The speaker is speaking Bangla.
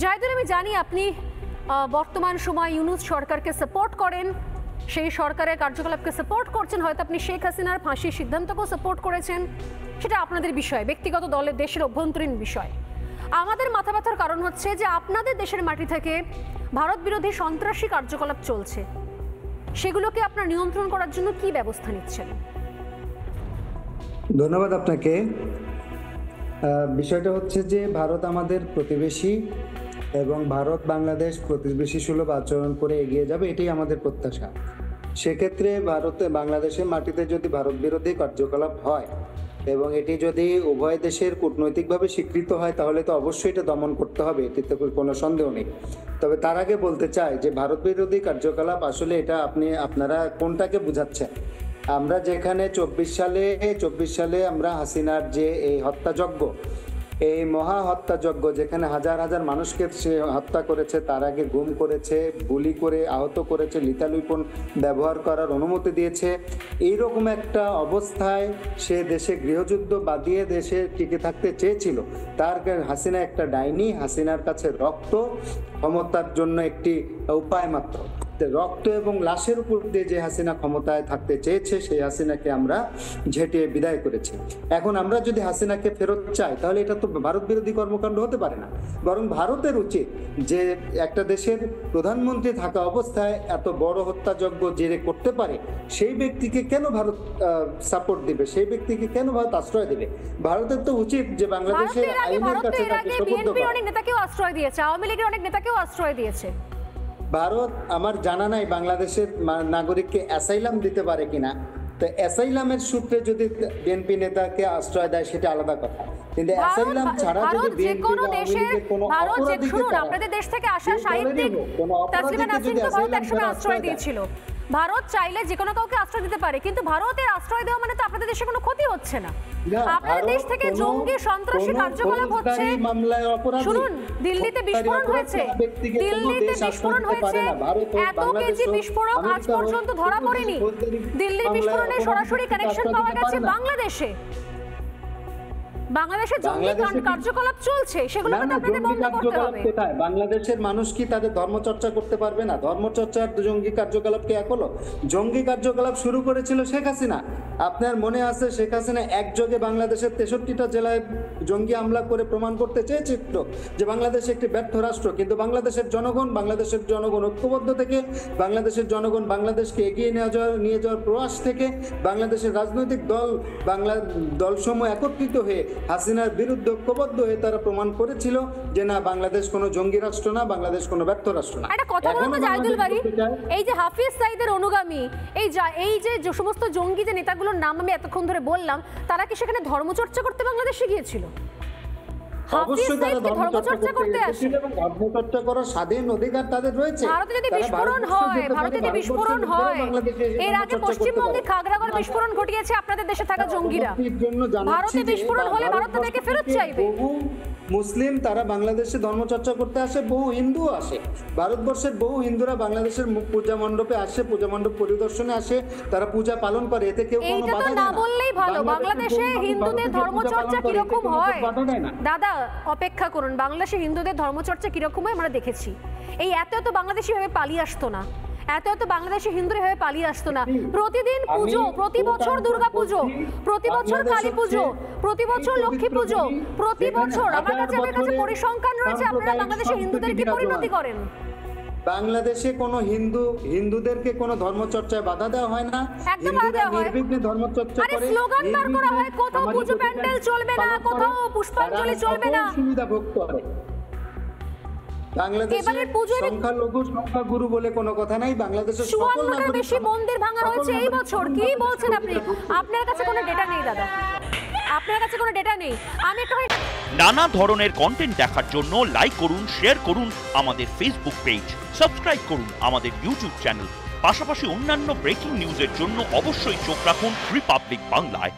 জাহিদুল, আমি জানি আপনি বর্তমান সময় ইউনূস সরকারকে সাপোর্ট করেন, সেই সরকারের কার্যকলাপকে সাপোর্ট করছেন, হয়তো আপনি শেখ হাসিনার ফাঁসির সিদ্ধান্তকেও সাপোর্ট করেছেন, সেটা আপনাদের বিষয়, ব্যক্তিগত দলের দেশের অভ্যন্তরীণ বিষয়। আমাদের মাথা ব্যথার কারণ হচ্ছে যে আপনাদের দেশের মাটি থেকে ভারত বিরোধী সন্ত্রাসী কার্যকলাপ চলছে, সেগুলোকে আপনার নিয়ন্ত্রণ করার জন্য কি ব্যবস্থা নিচ্ছেন? ধন্যবাদ আপনাকে। বিষয়টা হচ্ছে যে ভারত আমাদের প্রতিবেশী এবং ভারত বাংলাদেশ প্রতিবেশী সুলভ আচরণ করে এগিয়ে যাবে, এটাই আমাদের প্রত্যাশা। সেক্ষেত্রে বাংলাদেশের মাটিতে যদি ভারত বিরোধী কার্যকলাপ হয় এবং এটি যদি উভয় দেশের কূটনৈতিকভাবে স্বীকৃত হয়, তাহলে তো অবশ্যই এটা দমন করতে হবে, এটিতে কোনো সন্দেহ নেই। তবে তার আগে বলতে চাই যে ভারত বিরোধী কার্যকলাপ আসলে এটা আপনারা কোনটাকে বুঝাচ্ছেন? আমরা যেখানে 24 সালে আমরা হাসিনার যে এই হত্যাযজ্ঞ, এই মহা হত্যাযজ্ঞ, যেখানে হাজার হাজার মানুষকে সে হত্যা করেছে, তার আগে গুম করেছে, গুলি করে আহত করেছে, লিথাল উইপন ব্যবহার করার অনুমতি দিয়েছে, এইরকম একটা অবস্থায় সে দেশে গৃহযুদ্ধ বাদিয়ে দেশে টিকে থাকতে চেয়েছিল। তার হাসিনা একটা ডাইনি, হাসিনার কাছে রক্ত ক্ষমতার জন্য একটি উপায় মাত্র। রক্ত এবং লাশের উপর দিয়ে যে হাসিনা ক্ষমতায় থাকতে চেয়েছে, সেই হাসিনাকে আমরা ঝেঁটিয়ে বিদায় করেছি। এখন আমরা যদি হাসিনাকে ফেরত চাই, তাহলে এটা তো ভারত বিরোধী কর্মকাণ্ড হতে পারে না। বরং ভারতের উচিত যে একটা দেশের প্রধানমন্ত্রী থাকা অবস্থায় এত বড় হত্যাযজ্ঞ যে করতে পারে, সেই ব্যক্তিকে কেন ভারত সাপোর্ট দিবে? সেই ব্যক্তিকে কেন ভারত আশ্রয় দিবে? ভারতের তো উচিত যে বাংলাদেশের আইনের কাছে অনেক নেতাকেও আশ্রয় দিয়েছে, আওয়ামী লীগের অনেক নেতাকেও আশ্রয় দিয়েছে। ভারত আমার জানা নাই বাংলাদেশের নাগরিককে অ্যাসাইলাম দিতে পারে কিনা। তো অ্যাসাইলামের সূত্রে যদি বিএনপি নেতাকে আশ্রয় দেয়, সেটা আলাদা কথা, কিন্তু অ্যাসাইলাম ছাড়া যদি বিএনপি কোনো অপরাধীকে, শুনুন, আপনাদের দেশ থেকে আসা সাহিত্যিক তাসলিমা নাসরিন তো ভারত একসময় আশ্রয় দিয়েছিল। ভারত চাইলে যে কোনো কাউকে আশ্রয় দিতে পারে, কিন্তু ভারতের আশ্রয় দেওয়া মানে তো আপনাদের দেশে কোনো ক্ষতি হচ্ছে না। আপনাদের দেশ থেকে জঙ্গি সন্ত্রাসী কার্যকলাপ হচ্ছে। শুনুন, দিল্লিতে বিস্ফোরণ হয়েছে, এত কেজি বিস্ফোরক আজ পর্যন্ত ধরা পড়েনি। দিল্লির বিস্ফোরণে সরাসরি কানেকশন পাওয়া গেছে বাংলাদেশে। বাংলাদেশে জঙ্গি কার্যকলাপ চলছে, সেগুলো আপনাদের বন্ধ করতে হবে। বাংলাদেশের মানুষ কি তাদের ধর্মচর্চা করতে পারবে না? ধর্মচর্চার জঙ্গি কার্যকলাপ কি এক হলো? জঙ্গি কার্যকলাপ শুরু করেছিল শেখ হাসিনা। আপনার মনে আছে শেখ হাসিনা একযোগে বাংলাদেশের 63টা জেলায় জঙ্গি হামলা করে প্রমাণ করতে চেয়েছিল যে বাংলাদেশ একটি ব্যর্থ রাষ্ট্র। কিন্তু বাংলাদেশের জনগণ ঐক্যবদ্ধ থেকে, বাংলাদেশের জনগণ বাংলাদেশকে এগিয়ে নিয়ে যাওয়ার প্রয়াস থেকে, বাংলাদেশের রাজনৈতিক দলসমূহ একত্রিত হয়ে হাসিনার বিরুদ্ধে ঐক্যবদ্ধ হয়ে তারা প্রমাণ করেছিল যে না, বাংলাদেশ কোনো জঙ্গি রাষ্ট্র না, বাংলাদেশ কোনো ব্যর্থ রাষ্ট্র না। একটা কথা বলবো জাহিদুল বারী, এই যে হাফিজ সাইদের অনুগামী, এই যে সমস্ত জঙ্গি যে নেতাগুলোর নাম আমি এতক্ষণ ধরে বললাম, তারা কি সেখানে ধর্মচর্চা করতে বাংলাদেশে গিয়েছিল? অবশ্যই তারা ধর্মচর্চা করতে আসে এবং ধর্মচর্চা করার স্বাধীন অধিকার তাদের রয়েছে। ভারতে যদি বিস্ফোরণ হয়, এর আগে পশ্চিমবঙ্গে খাগড়াগড় বিস্ফোরণ ঘটিয়েছে আপনাদের দেশে থাকা জঙ্গিরা। ভারতে বিস্ফোরণ হলে ভারত তাদেরকে ফেরত চাইবে। মুসলিম তারা বাংলাদেশে ধর্মচর্চা করতে আসে, বহু হিন্দু আসে। ভারতবর্ষের বহু হিন্দুরা বাংলাদেশের পূজা মণ্ডপে আসে, পূজা মণ্ডপ পরিদর্শনে আসে, তারা পূজা পালন করে, এতে কেউ কোনো বাধা দেয় না। বললেই ভালো, বাংলাদেশে হিন্দুদের ধর্মচর্চা কিরকম হয় দাদা, অপেক্ষা করুন। বাংলাদেশে হিন্দুদের ধর্মচর্চা কিরকম হয় আমরা দেখেছি। এই এত বাংলাদেশি ভাবে পালিয়ে আসতো না, এত বাংলাদেশি হিন্দুরা ভাবে পালিয়ে আসতো না। প্রতিদিন পুজো, প্রতি বছর দুর্গা পুজো, প্রতি বছর কালী পুজো, প্রতি বছর লক্ষ্মী পুজো, প্রতি বছর। আমার কাছে পরিসংখ্যান রয়েছে, আপনারা বাংলাদেশে হিন্দুদের কি পরিণতি করেন। বাংলাদেশে কোনো হিন্দুদেরকে কোনো ধর্মচর্চায় বাধা দেওয়া হয় না, হিন্দুরা নির্বিঘ্নে ধর্মচর্চা করে। স্লোগান বার করা হয়, কোথাও পুজো প্যান্ডেল চলবে না, কোথাও পুষ্পাঞ্জলি চলবে না, সুবিধা ভোগ করে। বাংলাদেশের সংখ্যাগুরু বলে কোনো কথা নাই। বাংলাদেশের সকল নাগরিক, বেশি মন্দির ভাঙা হয়েছে এই বছর। কি বলছেন আপনি? আপনার কাছে কোনো ডেটা নেই দাদা, আপনার কাছে কোনো ডেটা নেই। আমি একটু নানা ধরনের কন্টেন্ট দেখার জন্য লাইক করুন, শেয়ার করুন আমাদের ফেসবুক পেজ, সাবস্ক্রাইব করুন আমাদের ইউটিউব চ্যানেল। পাশাপাশি অন্যান্য ব্রেকিং নিউজের জন্য অবশ্যই চোখ রাখুন রিপাবলিক বাংলায়।